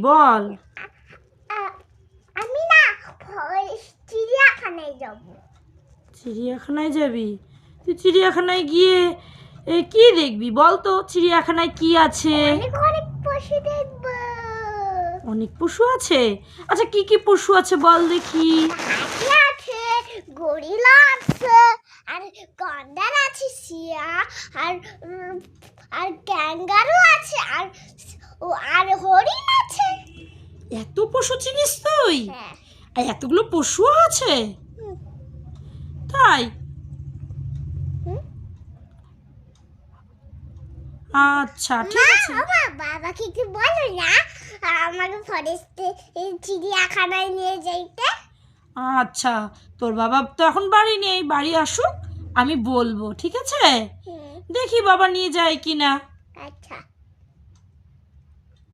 বল। আমি না চিড়িয়াখানায় যাব। চিড়িয়াখানায় যাবি? তুই চিড়িয়াখানায় গিয়ে কি দেখবি বল তো? চিড়িয়াখানায় কি আছে? অনেক পশু দেখব। অনেক পশু আছে? আচ্ছা কি কি পশু আছে বল দেখি। হাতি আছে, গরিলা আছে, আর গন্ডার আছে, শিয়াল আর ক্যাঙ্গারু আছে, আর হরিণ আছে। এত পশু চিনিস তুই? হ্যাঁ। আর এতগুলো পশুও আছে? তাই? আচ্ছা ঠিক আছে। বাবাকে কি বলো না আমাকে ফরেস্টে চিড়িয়াখানায় নিয়ে যাইতে। আচ্ছা, তোর বাবা তো এখন বাড়ি নেই, বাড়ি আসুক আমি বলবো, ঠিক আছে? দেখি বাবা নিয়ে যায় কিনা। আচ্ছা।